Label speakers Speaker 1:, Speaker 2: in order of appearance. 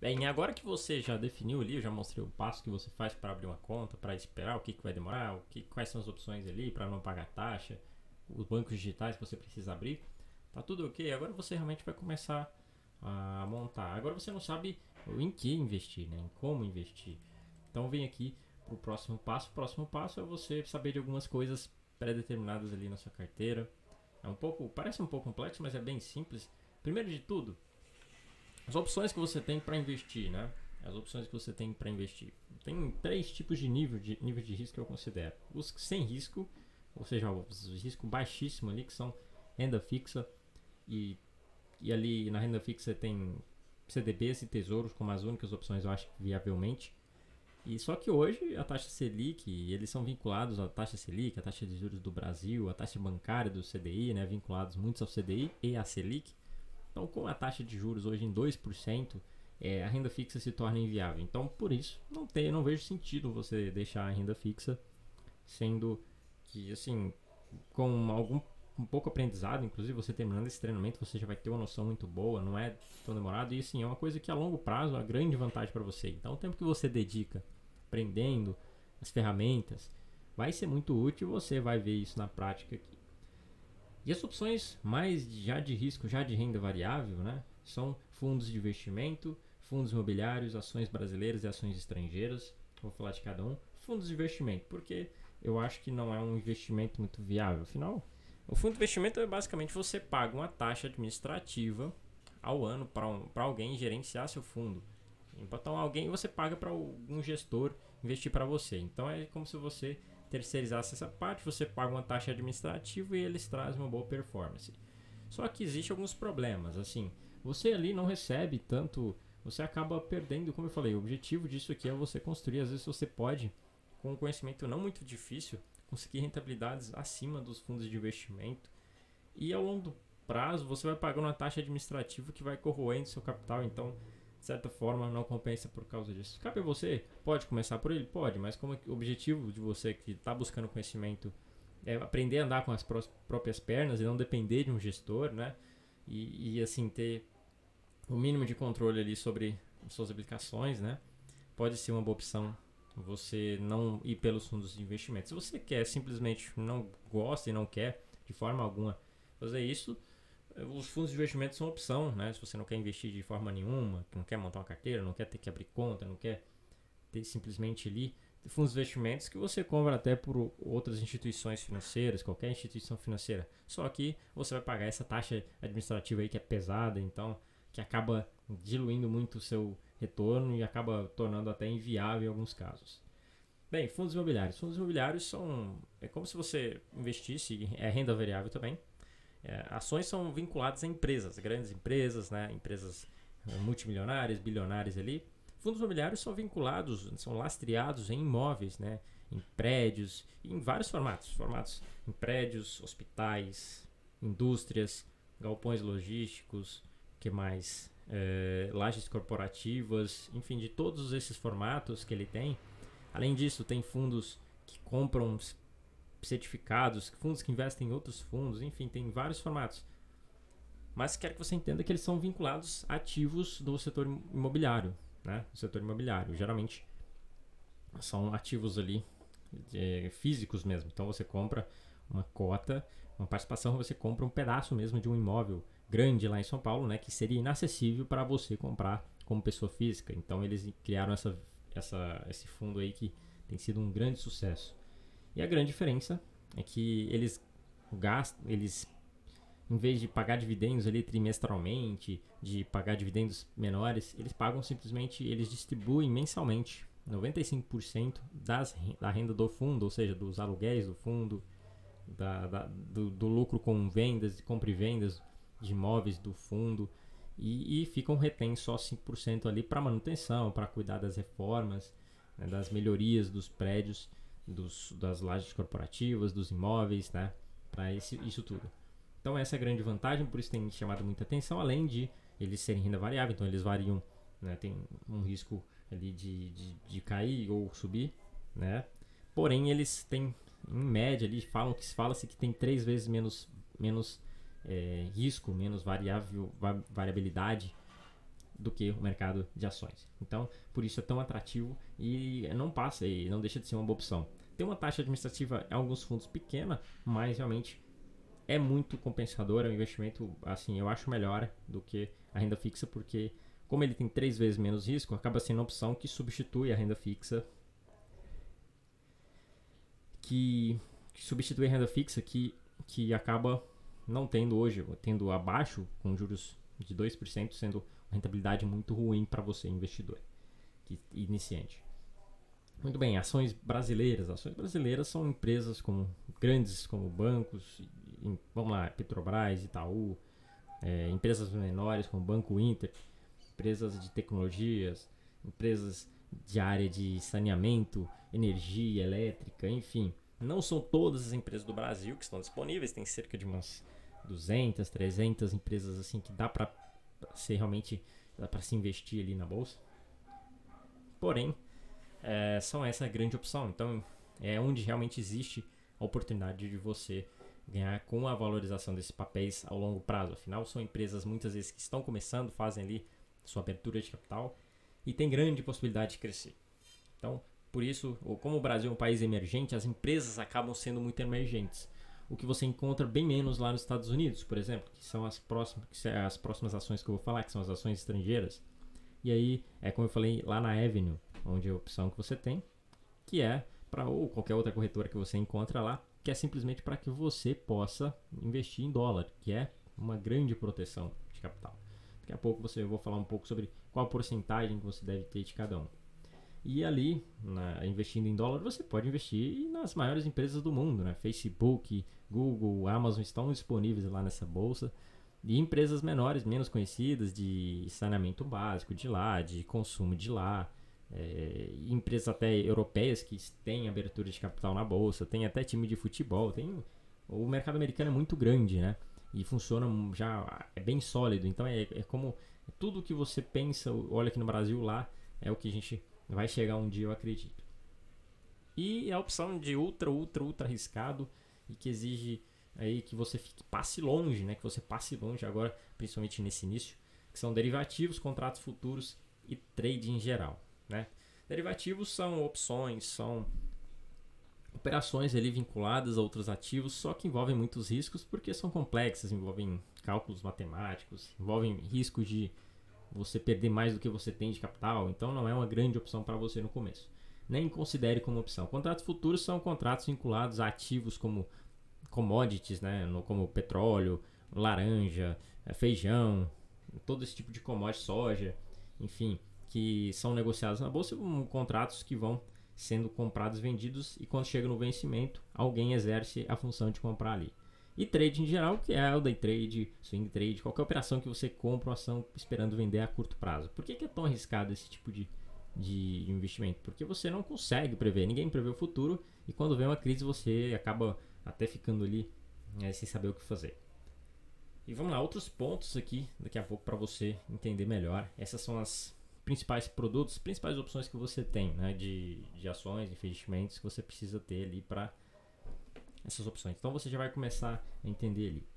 Speaker 1: Bem, agora que você já definiu ali, eu já mostrei o passo que você faz para abrir uma conta, para esperar, o que, que vai demorar, quais são as opções ali para não pagar taxa, os bancos digitais que você precisa abrir, tá tudo ok. Agora você realmente vai começar a montar. Agora você não sabe em que investir, né? Em como investir. Então vem aqui para o próximo passo. O próximo passo é você saber de algumas coisas pré-determinadas ali na sua carteira. Parece um pouco complexo, mas é bem simples. Primeiro de tudo, as opções que você tem para investir, né? As opções que você tem para investir. Tem três tipos de nível de risco que eu considero. Os sem risco, ou seja, os risco baixíssimo ali, que são renda fixa e, e ali na renda fixa tem CDBs e tesouros como as únicas opções, eu acho, viavelmente. E só que hoje a taxa Selic, eles são vinculados à taxa Selic, a taxa de juros do Brasil, a taxa bancária do CDI, né, vinculados muitos ao CDI e à Selic. Então, com a taxa de juros hoje em 2%, a renda fixa se torna inviável. Então, por isso, não vejo sentido você deixar a renda fixa, sendo que, assim, com um pouco aprendizado, inclusive você terminando esse treinamento, você já vai ter uma noção muito boa, não é tão demorado. E, assim, é uma coisa que a longo prazo é uma grande vantagem para você. Então, o tempo que você dedica aprendendo as ferramentas vai ser muito útil e você vai ver isso na prática aqui. E as opções mais já de risco, já de renda variável, né, são fundos de investimento, fundos imobiliários, ações brasileiras e ações estrangeiras. Vou falar de cada um. Fundos de investimento, porque eu acho que não é um investimento muito viável. Afinal, o fundo de investimento é basicamente você paga uma taxa administrativa ao ano para alguém gerenciar seu fundo. Então, alguém você paga para um gestor investir para você. Então, é como se você terceirizasse essa parte, você paga uma taxa administrativa e eles trazem uma boa performance. Só que existe alguns problemas, assim, você ali não recebe tanto, você acaba perdendo, como eu falei, o objetivo disso aqui é você construir, às vezes você pode, com um conhecimento não muito difícil, conseguir rentabilidades acima dos fundos de investimento e ao longo do prazo você vai pagando uma taxa administrativa que vai corroendo seu capital, então de certa forma não compensa por causa disso. Cabe a você, pode começar por ele? Pode, mas como o objetivo de você que está buscando conhecimento é aprender a andar com as próprias pernas e não depender de um gestor, né? Assim ter o mínimo de controle ali sobre suas aplicações, né? Pode ser uma boa opção você não ir pelos fundos de investimento. Se você quer simplesmente não gosta e não quer de forma alguma fazer isso, os fundos de investimento são opção, né? Se você não quer investir de forma nenhuma, não quer montar uma carteira, não quer ter que abrir conta, não quer ter simplesmente ali fundos de investimentos que você compra até por outras instituições financeiras, qualquer instituição financeira. Só que você vai pagar essa taxa administrativa aí que é pesada, então que acaba diluindo muito o seu retorno e acaba tornando até inviável em alguns casos. Bem, fundos imobiliários. Fundos imobiliários são é como se você investisse, é renda variável também. Ações são vinculadas a empresas, grandes empresas, né? Empresas multimilionárias, bilionárias ali. Fundos imobiliários são vinculados, são lastreados em imóveis, né? Em prédios, em vários formatos em prédios, hospitais, indústrias, galpões logísticos, que mais? Lajes corporativas, enfim, de todos esses formatos que ele tem. Além disso, tem fundos que compram certificados, fundos que investem em outros fundos, enfim, tem vários formatos. Mas quero que você entenda que eles são vinculados a ativos do setor imobiliário, né? Do setor imobiliário. Geralmente são ativos ali físicos mesmo. Então você compra uma cota, uma participação, você compra um pedaço mesmo de um imóvel grande lá em São Paulo, né? Que seria inacessível para você comprar como pessoa física. Então eles criaram esse fundo aí que tem sido um grande sucesso. E a grande diferença é que eles em vez de pagar dividendos ali trimestralmente, de pagar dividendos menores, eles pagam simplesmente, eles distribuem mensalmente 95% da renda do fundo, ou seja, dos aluguéis do fundo, do lucro com vendas, compra e vendas de imóveis do fundo, e ficam retém só 5% ali para manutenção, para cuidar das reformas, né, das melhorias dos prédios, das lajes corporativas, dos imóveis, né, para isso tudo. Então essa é a grande vantagem, por isso tem chamado muita atenção, além de eles serem renda variável, então eles variam, né, tem um risco ali de cair ou subir, né? Porém eles têm, em média, ali fala-se que tem 3 vezes menos risco, menos variabilidade do que o mercado de ações. Então, por isso é tão atrativo e não passa e não deixa de ser uma boa opção. Tem uma taxa administrativa em alguns fundos pequena, mas realmente é muito compensador, é um investimento, assim, eu acho melhor do que a renda fixa, porque como ele tem 3 vezes menos risco, acaba sendo uma opção que substitui a renda fixa, que substitui a renda fixa que acaba não tendo hoje, tendo abaixo, com juros de 2%, sendo uma rentabilidade muito ruim para você, investidor, iniciante. Muito bem, ações brasileiras. Ações brasileiras são empresas grandes como bancos, vamos lá, Petrobras, Itaú, empresas menores como Banco Inter, empresas de tecnologias, empresas de área de saneamento, energia elétrica, enfim. Não são todas as empresas do Brasil que estão disponíveis, tem cerca de umas 200, 300 empresas assim que dá para ser realmente, dá para se investir ali na bolsa. Porém, são essa grande opção. Então, é onde realmente existe a oportunidade de você ganhar com a valorização desses papéis ao longo prazo. Afinal, são empresas muitas vezes que estão começando, fazem ali sua abertura de capital e tem grande possibilidade de crescer. Então, por isso, como o Brasil é um país emergente, as empresas acabam sendo muito emergentes. O que você encontra bem menos lá nos Estados Unidos, por exemplo, que são as próximas ações que eu vou falar, que são as ações estrangeiras. E aí, como eu falei, lá na Avenue, onde é a opção que você tem, que é para ou qualquer outra corretora que você encontra lá, que é simplesmente para que você possa investir em dólar, que é uma grande proteção de capital. Daqui a pouco eu vou falar um pouco sobre qual a porcentagem que você deve ter de cada um. E ali, investindo em dólar, você pode investir nas maiores empresas do mundo, né? Facebook, Google, Amazon estão disponíveis lá nessa bolsa. E empresas menores, menos conhecidas, de saneamento básico de lá, de consumo de lá. Empresas até europeias que têm abertura de capital na bolsa, tem até time de futebol. O mercado americano é muito grande, né? E funciona já, é bem sólido. Então é como tudo que você pensa, olha aqui no Brasil lá, é o que a gente vai chegar um dia, eu acredito. E a opção de ultra arriscado e que exige aí que você passe longe, né? Que você passe longe agora, principalmente nesse início, que são derivativos, contratos futuros e trade em geral, né? Derivativos são opções, são operações ali vinculadas a outros ativos, só que envolvem muitos riscos porque são complexas, envolvem cálculos matemáticos, envolvem risco de você perder mais do que você tem de capital, então não é uma grande opção para você no começo. Nem considere como opção. Contratos futuros são contratos vinculados a ativos como commodities, né? Como petróleo, laranja, feijão, todo esse tipo de commodity, soja, enfim, que são negociados na bolsa, contratos que vão sendo comprados e vendidos e quando chega no vencimento, alguém exerce a função de comprar ali. E trade em geral, que é o day trade, swing trade, qualquer operação que você compra uma ação esperando vender a curto prazo. Por que é tão arriscado esse tipo de investimento? Porque você não consegue prever, ninguém prevê o futuro e quando vem uma crise você acaba até ficando ali sem saber o que fazer. E vamos lá, outros pontos aqui daqui a pouco para você entender melhor. Essas são as principais produtos, principais opções que você tem, né, de ações, investimentos que você precisa ter ali para essas opções. Então você já vai começar a entender ali.